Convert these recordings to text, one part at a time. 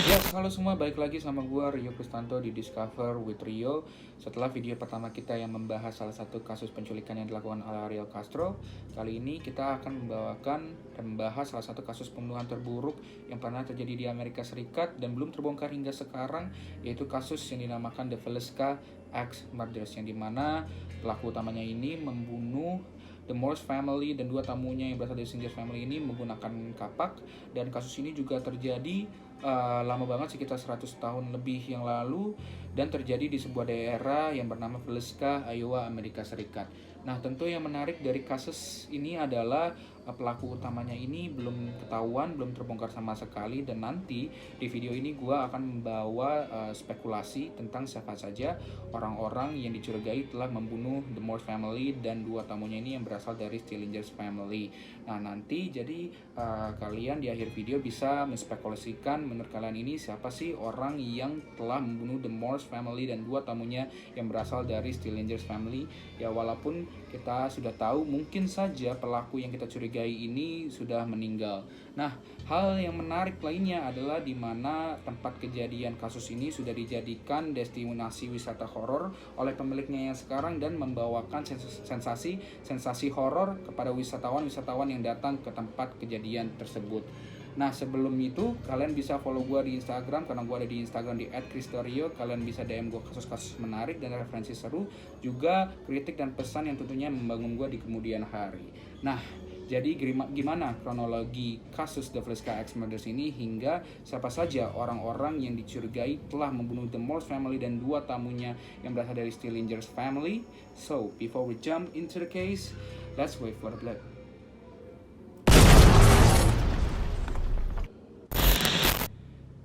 Ya, halo semua, balik lagi sama gua Rio Kristanto di Discover with Rio. Setelah video pertama kita yang membahas salah satu kasus penculikan yang dilakukan oleh Ariel Castro, kali ini kita akan membawakan dan membahas salah satu kasus pembunuhan terburuk yang pernah terjadi di Amerika Serikat dan belum terbongkar hingga sekarang, yaitu kasus yang dinamakan The Villisca Axe Murders, yang dimana pelaku utamanya ini membunuh The Morse Family dan dua tamunya yang berasal dari Singers Family ini menggunakan kapak. Dan kasus ini juga terjadi lama banget, sekitar 100 tahun lebih yang lalu, dan terjadi di sebuah daerah yang bernama Villisca, Iowa, Amerika Serikat. Nah, tentu yang menarik dari kasus ini adalah pelaku utamanya ini belum ketahuan, belum terbongkar sama sekali, dan nanti di video ini gue akan membawa spekulasi tentang siapa saja orang-orang yang dicurigai telah membunuh The Morse Family dan dua tamunya ini yang berasal dari Stillingers Family. Nah, nanti jadi kalian di akhir video bisa menspekulasikan menurut kalian ini siapa sih orang yang telah membunuh The Morse Family dan dua tamunya yang berasal dari Stillingers Family. Ya, walaupun kita sudah tahu mungkin saja pelaku yang kita curigai ini sudah meninggal. Nah, hal yang menarik lainnya adalah di mana tempat kejadian kasus ini sudah dijadikan destinasi wisata horor oleh pemiliknya yang sekarang dan membawakan sensasi horor kepada wisatawan-wisatawan yang datang ke tempat kejadian tersebut. Nah, sebelum itu kalian bisa follow gue di Instagram, karena gue ada di Instagram di @kristorio. Kalian bisa DM gue kasus-kasus menarik dan referensi seru, juga kritik dan pesan yang tentunya membangun gue di kemudian hari. Nah, jadi gimana kronologi kasus The Villisca Axe Murders ini hingga siapa saja orang-orang yang dicurigai telah membunuh The Morse Family dan dua tamunya yang berasal dari Stillingers Family. So, before we jump into the case, let's wait for the blood.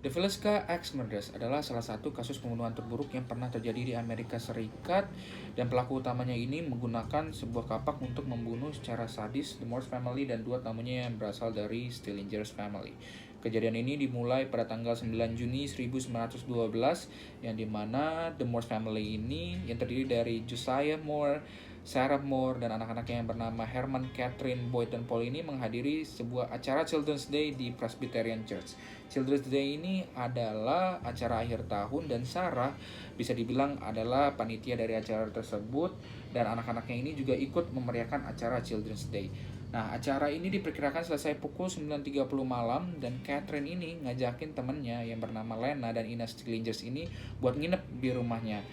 The Villisca Axe Murders adalah salah satu kasus pembunuhan terburuk yang pernah terjadi di Amerika Serikat, dan pelaku utamanya ini menggunakan sebuah kapak untuk membunuh secara sadis The Morse Family dan dua tamunya yang berasal dari Stillingers Family. Kejadian ini dimulai pada tanggal 9 Juni 1912, yang dimana The Morse Family ini yang terdiri dari Josiah Moore, Sarah Moore, dan anak-anaknya yang bernama Herman, Catherine, Boyd, dan Paul ini menghadiri sebuah acara Children's Day di Presbyterian Church. Children's Day ini adalah acara akhir tahun, dan Sarah bisa dibilang adalah panitia dari acara tersebut, dan anak-anaknya ini juga ikut memeriahkan acara Children's Day. Nah, acara ini diperkirakan selesai pukul 9.30 malam, dan Catherine ini ngajakin temennya yang bernama Lena dan Ina Stillingers ini buat nginep di rumahnya.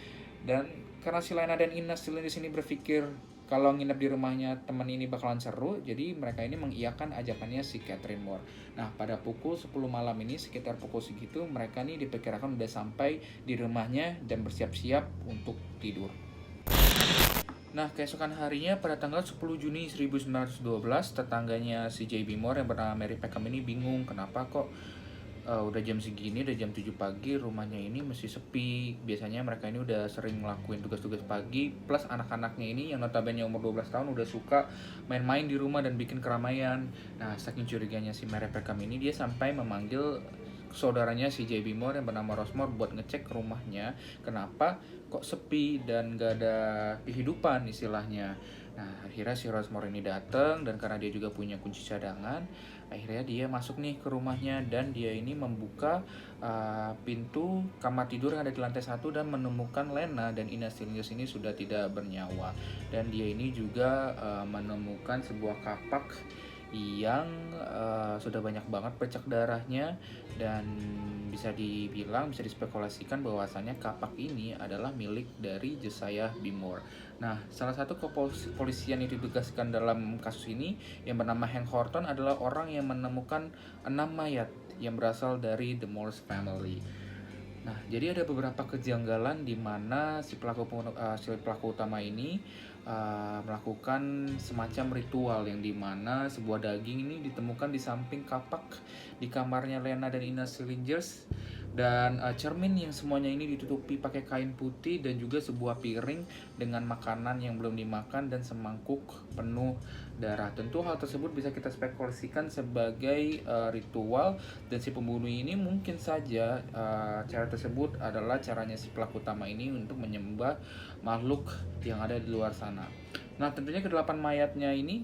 Dan karena si Lena dan Ina Stillingers ini berpikir kalau nginep di rumahnya teman ini bakalan seru, jadi mereka ini mengiyakan ajakannya si Catherine Moore. Nah, pada pukul 10 malam ini, sekitar pukul segitu, mereka ini diperkirakan udah sampai di rumahnya dan bersiap-siap untuk tidur. Nah, keesokan harinya pada tanggal 10 Juni 1912, tetangganya si J.B. Moore yang bernama Mary Peckham ini bingung kenapa kok udah jam segini, udah jam 7 pagi, rumahnya ini masih sepi. Biasanya mereka ini udah sering ngelakuin tugas-tugas pagi, plus anak-anaknya ini yang notabene umur 12 tahun udah suka main-main di rumah dan bikin keramaian. Nah, saking curiganya si Mary Peckham ini, dia sampai memanggil saudaranya si J.B. Moore yang bernama Rosemore buat ngecek ke rumahnya, kenapa kok sepi dan gak ada kehidupan istilahnya. Nah, akhirnya si Rosemore ini datang, dan karena dia juga punya kunci cadangan, akhirnya dia masuk nih ke rumahnya, dan dia ini membuka pintu kamar tidur yang ada di lantai 1 dan menemukan Lena dan Ina Stillingers ini sudah tidak bernyawa. Dan dia ini juga menemukan sebuah kapak yang sudah banyak banget bercak darahnya, dan bisa dispekulasikan bahwasannya kapak ini adalah milik dari Josiah B. Moore. Nah, salah satu kepolisian yang ditugaskan dalam kasus ini yang bernama Hank Horton adalah orang yang menemukan 6 mayat yang berasal dari The Morse Family. Nah, jadi ada beberapa kejanggalan di mana si pelaku utama ini melakukan semacam ritual, yang dimana sebuah daging ini ditemukan di samping kapak di kamarnya Lena dan Ina Stillingers, dan cermin yang semuanya ini ditutupi pakai kain putih, dan juga sebuah piring dengan makanan yang belum dimakan dan semangkuk penuh darah. Tentu hal tersebut bisa kita spekulasikan sebagai ritual, dan si pembunuh ini mungkin saja cara tersebut adalah caranya si pelaku utama ini untuk menyembah makhluk yang ada di luar sana. Nah, tentunya kedelapan mayatnya ini,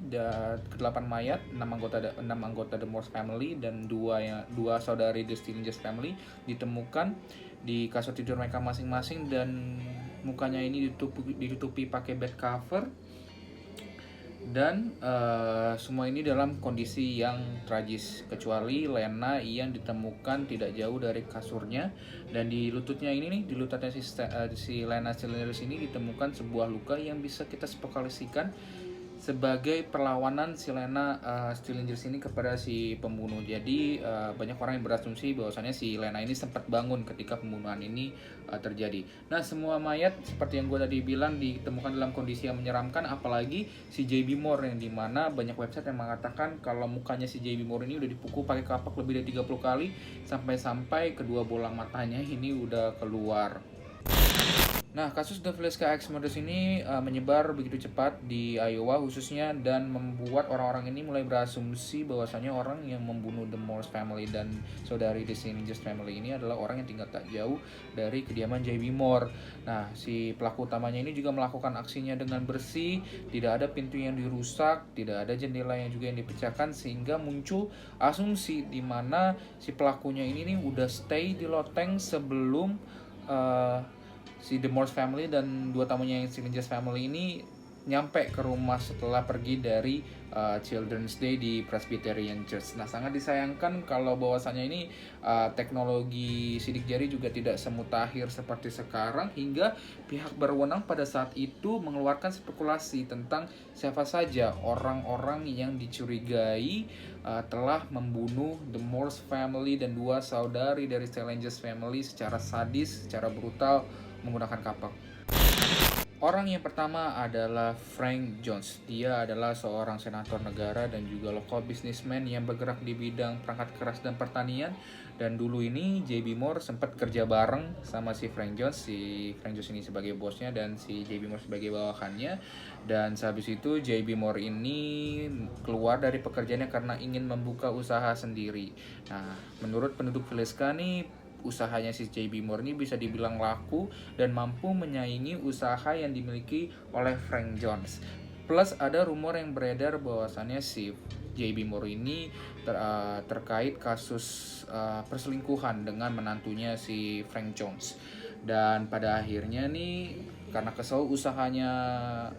kedelapan mayat, enam anggota The Morse family dan dua saudari The Stillinger family ditemukan di kasur tidur mereka masing-masing, dan mukanya ini ditutupi pakai bed cover, dan semua ini dalam kondisi yang tragis, kecuali Lena yang ditemukan tidak jauh dari kasurnya, dan di lututnya ini nih, di lututnya si Lena Stillinger ini ditemukan sebuah luka yang bisa kita spekulasikan sebagai perlawanan si Lena Stillinger ini kepada si pembunuh. Jadi banyak orang yang berasumsi bahwasannya si Lena ini sempat bangun ketika pembunuhan ini terjadi. Nah, semua mayat seperti yang gue tadi bilang ditemukan dalam kondisi yang menyeramkan, apalagi si JB Moore, yang dimana banyak website yang mengatakan kalau mukanya si JB Moore ini udah dipukul pakai kapak lebih dari 30 kali, sampai kedua bolang matanya ini udah keluar. Nah, kasus The Villisca Axe Murders ini menyebar begitu cepat di Iowa khususnya, dan membuat orang-orang ini mulai berasumsi bahwasanya orang yang membunuh The Morse family dan saudari The Stillinger family ini adalah orang yang tinggal tak jauh dari kediaman J.B. Moore. Nah, si pelaku utamanya ini juga melakukan aksinya dengan bersih, tidak ada pintu yang dirusak, tidak ada jendela yang juga yang dipecahkan, sehingga muncul asumsi di mana si pelakunya ini nih udah stay di loteng sebelum si The Morse family dan dua tamunya yang Stillinger family ini nyampe ke rumah setelah pergi dari Children's Day di Presbyterian Church. Nah, sangat disayangkan kalau bahwasannya ini teknologi sidik jari juga tidak semutakhir seperti sekarang, hingga pihak berwenang pada saat itu mengeluarkan spekulasi tentang siapa saja orang-orang yang dicurigai telah membunuh The Morse family dan dua saudari dari Stillinger family secara sadis, secara brutal menggunakan kapak. Orang yang pertama adalah Frank Jones. Dia adalah seorang senator negara dan juga local businessman yang bergerak di bidang perangkat keras dan pertanian. Dan dulu ini J.B. Moore sempat kerja bareng sama si Frank Jones. Si Frank Jones ini sebagai bosnya dan si J.B. Moore sebagai bawahannya. Dan sehabis itu J.B. Moore ini keluar dari pekerjaannya karena ingin membuka usaha sendiri. Nah, menurut penduduk Villisca nih, usahanya si J.B. Moore ini bisa dibilang laku dan mampu menyaingi usaha yang dimiliki oleh Frank Jones. Plus ada rumor yang beredar bahwasannya si J.B. Moore ini terkait kasus perselingkuhan dengan menantunya si Frank Jones. Dan pada akhirnya nih, karena kesel usahanya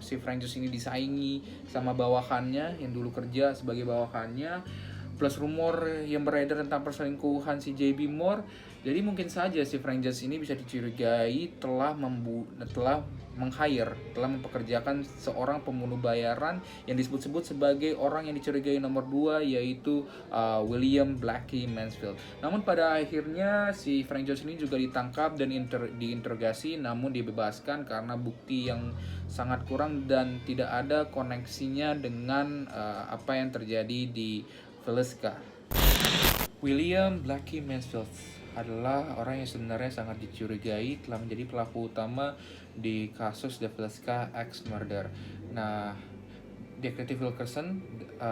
si Frank Jones ini disaingi sama bawahannya yang dulu kerja sebagai bawahannya, plus rumor yang beredar tentang perselingkuhan si J.B. Moore, jadi mungkin saja si Frank Jones ini bisa dicurigai telah mempekerjakan seorang pembunuh bayaran yang disebut-sebut sebagai orang yang dicurigai nomor 2, yaitu William Blackie Mansfield. Namun pada akhirnya si Frank Jones ini juga ditangkap dan diinterogasi, namun dibebaskan karena bukti yang sangat kurang dan tidak ada koneksinya dengan apa yang terjadi di Villisca. William Blackie Mansfield adalah orang yang sebenarnya sangat dicurigai telah menjadi pelaku utama di kasus The Villisca Axe Murder. Nah, Detektif Wilkerson,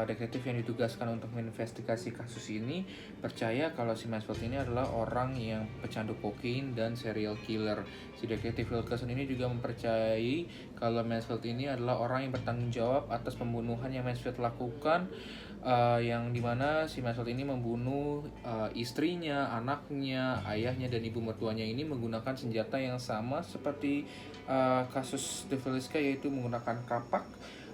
detektif yang ditugaskan untuk menginvestigasi kasus ini, percaya kalau si Mansfield ini adalah orang yang pecandu kokain dan serial killer. Si detektif Wilkerson ini juga mempercayai kalau Mansfield ini adalah orang yang bertanggung jawab atas pembunuhan yang Mansfield lakukan, yang dimana si Mansfield ini membunuh istrinya, anaknya, ayahnya, dan ibu mertuanya ini menggunakan senjata yang sama seperti kasus The Villisca, yaitu menggunakan kapak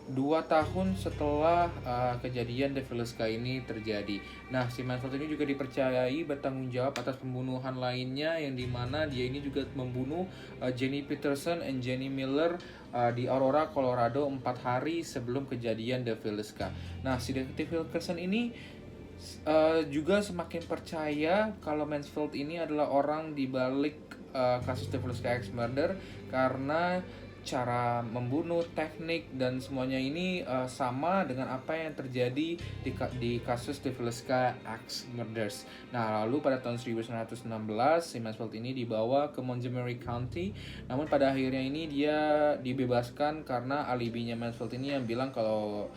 2 tahun setelah kejadian The Villisca ini terjadi. Nah, si Mansfield ini juga dipercayai bertanggung jawab atas pembunuhan lainnya, yang dimana dia ini juga membunuh Jenny Peterson dan Jenny Miller di Aurora, Colorado 4 hari sebelum kejadian The Villisca. Nah, si detektif Wilkerson ini juga semakin percaya kalau Mansfield ini adalah orang di balik kasus The Villisca Axe Murder, karena cara membunuh, teknik, dan semuanya ini sama dengan apa yang terjadi di kasus The Villisca Axe Murders. Nah, lalu pada tahun 1916 si Mansfield ini dibawa ke Montgomery County, namun pada akhirnya ini dia dibebaskan karena alibinya Mansfield ini yang bilang kalau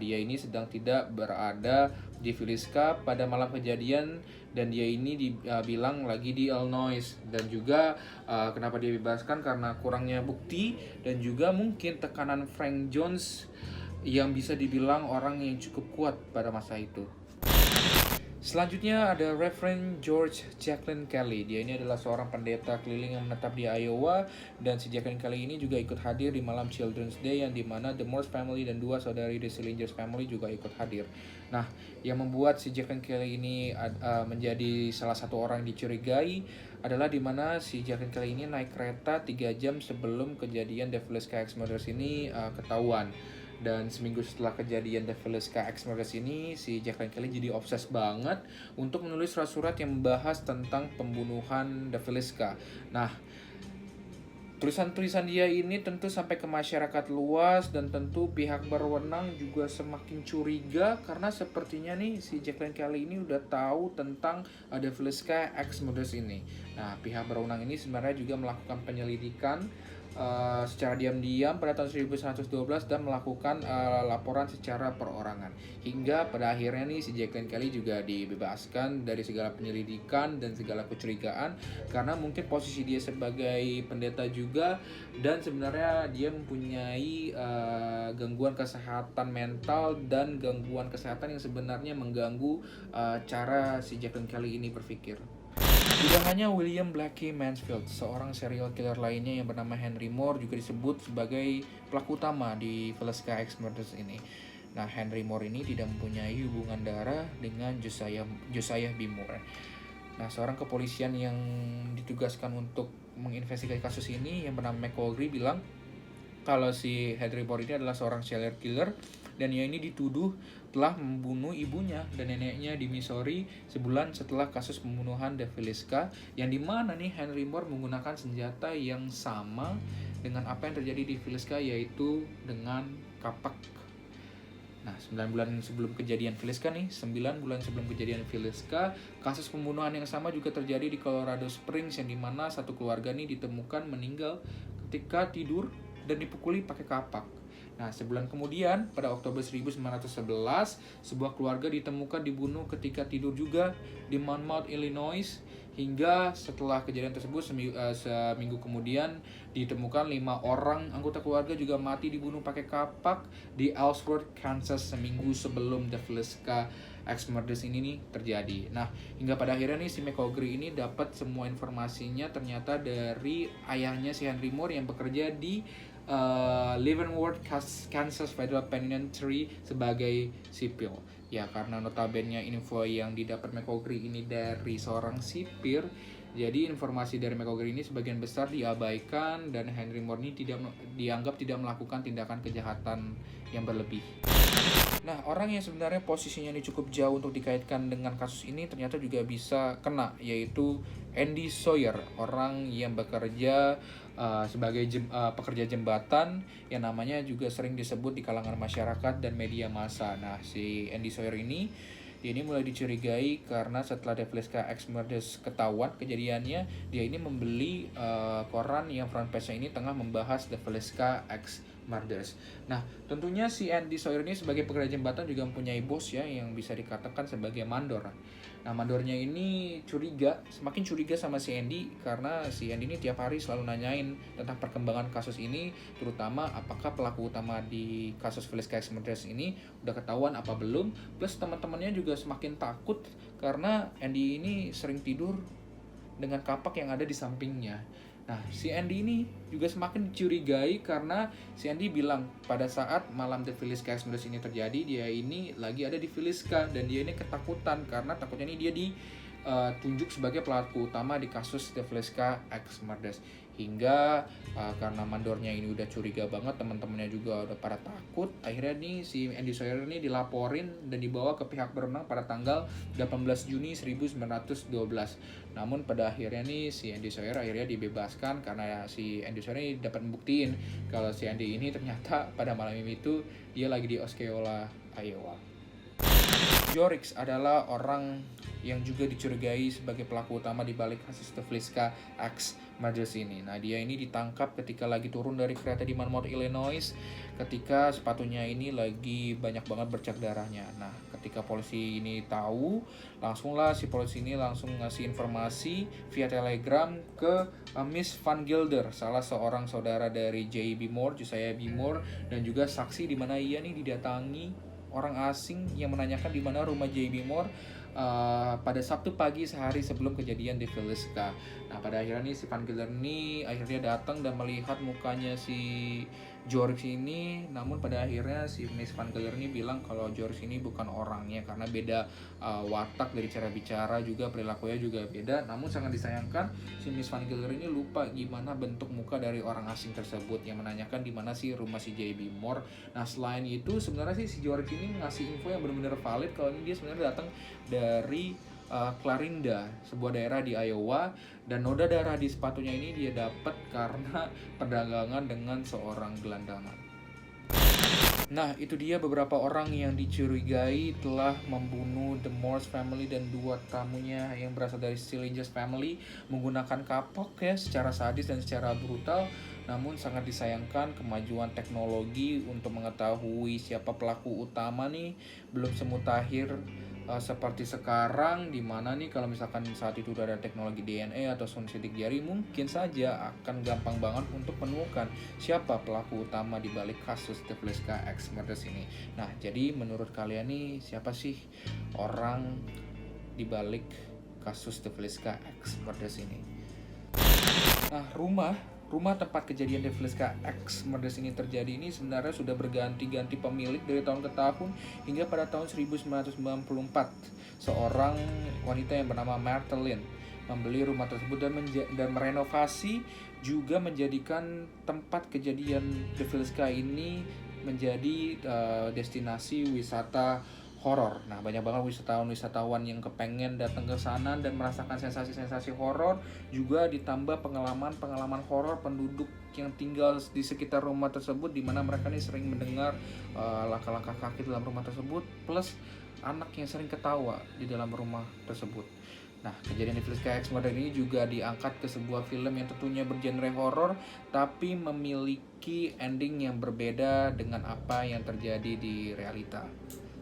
dia ini sedang tidak berada di Villisca pada malam kejadian, dan dia ini bilang lagi di Illinois. Dan juga kenapa dia bebaskan karena kurangnya bukti dan juga mungkin tekanan Frank Jones yang bisa dibilang orang yang cukup kuat pada masa itu. Selanjutnya ada Reverend George Jacqueline Kelly. Dia ini adalah seorang pendeta keliling yang menetap di Iowa, dan si Jacqueline Kelly ini juga ikut hadir di malam Children's Day yang dimana The Morse Family dan 2 saudari The Sillinger Family juga ikut hadir. Nah, yang membuat si Jacqueline Kelly ini menjadi salah satu orang yang dicurigai adalah dimana si Jacqueline Kelly ini naik kereta 3 jam sebelum kejadian The Villisca Axe Murders ini ketahuan. Dan seminggu setelah kejadian The Villisca Axe Murders ini, si Jacqueline Kelly jadi obses banget untuk menulis surat-surat yang membahas tentang pembunuhan The Villisca. Nah, tulisan-tulisan dia ini tentu sampai ke masyarakat luas, dan tentu pihak berwenang juga semakin curiga karena sepertinya nih si Jacqueline Kelly ini udah tahu tentang The Villisca Axe Murders ini. Nah, pihak berwenang ini sebenarnya juga melakukan penyelidikan secara diam-diam pada tahun 1912 dan melakukan laporan secara perorangan, hingga pada akhirnya nih si Jacqueline Kelly juga dibebaskan dari segala penyelidikan dan segala kecurigaan karena mungkin posisi dia sebagai pendeta juga, dan sebenarnya dia mempunyai gangguan kesehatan mental dan gangguan kesehatan yang sebenarnya mengganggu cara si Jacqueline Kelly ini berpikir. Tidak hanya William Blackie Mansfield, seorang serial killer lainnya yang bernama Henry Moore juga disebut sebagai pelaku utama di Villisca Axe Murders ini. Nah, Henry Moore ini tidak mempunyai hubungan darah dengan Josiah B. Moore. Nah, seorang kepolisian yang ditugaskan untuk menginvestigasi kasus ini yang bernama McCaughey bilang kalau si Henry Moore ini adalah seorang serial killer, dan ia ini dituduh telah membunuh ibunya dan neneknya di Missouri sebulan setelah kasus pembunuhan The Villisca, yang dimana nih Henry Moore menggunakan senjata yang sama dengan apa yang terjadi di Villisca, yaitu dengan kapak. Nah, 9 bulan sebelum kejadian Villisca, kasus pembunuhan yang sama juga terjadi di Colorado Springs, yang dimana satu keluarga nih ditemukan meninggal ketika tidur dan dipukuli pakai kapak. Nah, sebulan kemudian, pada Oktober 1911, sebuah keluarga ditemukan dibunuh ketika tidur juga di Monmouth, Illinois, hingga setelah kejadian tersebut seminggu kemudian ditemukan 5 orang anggota keluarga juga mati dibunuh pakai kapak di Ellsworth, Kansas, seminggu sebelum The Villisca Axe Murders ini nih terjadi. Nah, hingga pada akhirnya nih si McCaughey ini dapat semua informasinya ternyata dari ayahnya si Henry Moore yang bekerja di Leavenworth, Kansas Federal Penitentiary sebagai sipil. Ya, karena notabene info yang didapat McCaughey ini dari seorang sipir, jadi informasi dari McCaughey ini sebagian besar diabaikan dan Henry Moore ini dianggap tidak melakukan tindakan kejahatan yang berlebih. Nah, orang yang sebenarnya posisinya ini cukup jauh untuk dikaitkan dengan kasus ini ternyata juga bisa kena, yaitu Andy Sawyer, orang yang bekerja sebagai pekerja jembatan yang namanya juga sering disebut di kalangan masyarakat dan media massa. Nah, si Andy Sawyer ini mulai dicurigai karena setelah The Villisca Axe Murders ketahuan kejadiannya, dia ini membeli koran yang front page-nya ini tengah membahas The Villisca Axe Murders. Nah, tentunya si Andy Sawyer ini sebagai pekerja jembatan juga mempunyai bos ya yang bisa dikatakan sebagai mandor. Nah, mandornya ini semakin curiga sama si Andy karena si Andy ini tiap hari selalu nanyain tentang perkembangan kasus ini, terutama apakah pelaku utama di kasus Villisca Axe Murders ini udah ketahuan apa belum. Plus teman-temannya juga semakin takut karena Andy ini sering tidur dengan kapak yang ada di sampingnya. Nah, si Andy ini juga semakin dicurigai karena si Andy bilang pada saat malam The Villisca Axe Murders ini terjadi, dia ini lagi ada di Villisca dan dia ini ketakutan karena takutnya ini dia ditunjuk sebagai pelaku utama di kasus The Villisca Axe Murders. Hingga karena mandornya ini udah curiga banget, teman-temannya juga udah pada takut, akhirnya nih si Andy Sawyer ini dilaporin dan dibawa ke pihak berwenang pada tanggal 18 Juni 1912. Namun pada akhirnya nih si Andy Sawyer akhirnya dibebaskan karena si Andy Sawyer ini dapat membuktiin kalau si Andy ini ternyata pada malam itu dia lagi di Osceola, Iowa. Jorix adalah orang yang juga dicurigai sebagai pelaku utama di balik kasus The Villisca X Murders ini. Nah, dia ini ditangkap ketika lagi turun dari kereta di Monmouth, Illinois, ketika sepatunya ini lagi banyak banget bercak darahnya. Nah, ketika polisi ini tahu, langsunglah si polisi ini langsung ngasih informasi via telegram ke Miss Van Gilder, salah seorang saudara dari J.B. Moore, Josiah B. Moore, dan juga saksi di mana ia nih didatangi orang asing yang menanyakan di mana rumah J.B. Moore pada Sabtu pagi sehari sebelum kejadian di Villisca. Nah, pada akhirnya nih si Van Gilder ini akhirnya datang dan melihat mukanya si George ini, namun pada akhirnya si Miss Van Gilder ini bilang kalau George ini bukan orangnya karena beda watak dari cara bicara, juga perilakunya juga beda. Namun sangat disayangkan si Miss Van Gilder ini lupa gimana bentuk muka dari orang asing tersebut yang menanyakan di mana sih rumah si J.B. Moore. Nah, selain itu sebenarnya sih si George ini ngasih info yang benar-benar valid kalau ini dia sebenarnya datang dari Clarinda, sebuah daerah di Iowa, dan noda darah di sepatunya ini dia dapat karena perdagangan dengan seorang gelandangan. Nah, itu dia beberapa orang yang dicurigai telah membunuh The Morse family dan dua tamunya yang berasal dari Stillinger's family menggunakan kapok ya secara sadis dan secara brutal. Namun sangat disayangkan kemajuan teknologi untuk mengetahui siapa pelaku utama nih belum semutakhir seperti sekarang, dimana nih kalau misalkan saat itu udah ada teknologi DNA atau sidik jari, mungkin saja akan gampang banget untuk menemukan siapa pelaku utama di balik kasus The Villisca X Murders ini. Nah, jadi menurut kalian nih siapa sih orang di balik kasus The Villisca X Murders ini? Nah, rumah tempat kejadian The Villisca X Murders ini terjadi ini sebenarnya sudah berganti-ganti pemilik dari tahun ke tahun hingga pada tahun 1994 seorang wanita yang bernama Martha Lynn membeli rumah tersebut dan merenovasi, juga menjadikan tempat kejadian The Villisca ini menjadi destinasi wisata horor. Nah, banyak banget wisatawan yang kepengen datang ke sana dan merasakan sensasi-sensasi horor, juga ditambah pengalaman horor penduduk yang tinggal di sekitar rumah tersebut, di mana mereka nih sering mendengar langkah-langkah kaki dalam rumah tersebut, plus anak yang sering ketawa di dalam rumah tersebut. Nah, kejadian di Villisca X Murders ini juga diangkat ke sebuah film yang tentunya bergenre horor, tapi memiliki ending yang berbeda dengan apa yang terjadi di realita.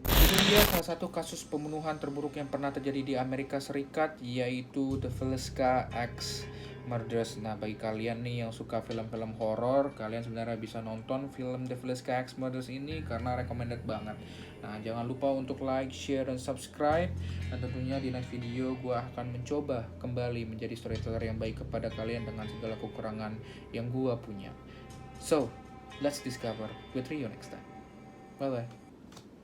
Itu dia salah satu kasus pembunuhan terburuk yang pernah terjadi di Amerika Serikat, yaitu The Villisca X Murders. Nah, bagi kalian nih yang suka film-film horor, kalian sebenarnya bisa nonton film The Villisca X Murders ini karena recommended banget. Nah, jangan lupa untuk like, share, dan subscribe. Dan tentunya di next video gue akan mencoba kembali menjadi storyteller yang baik kepada kalian dengan segala kekurangan yang gue punya. So, let's discover with Rio next time. Bye-bye.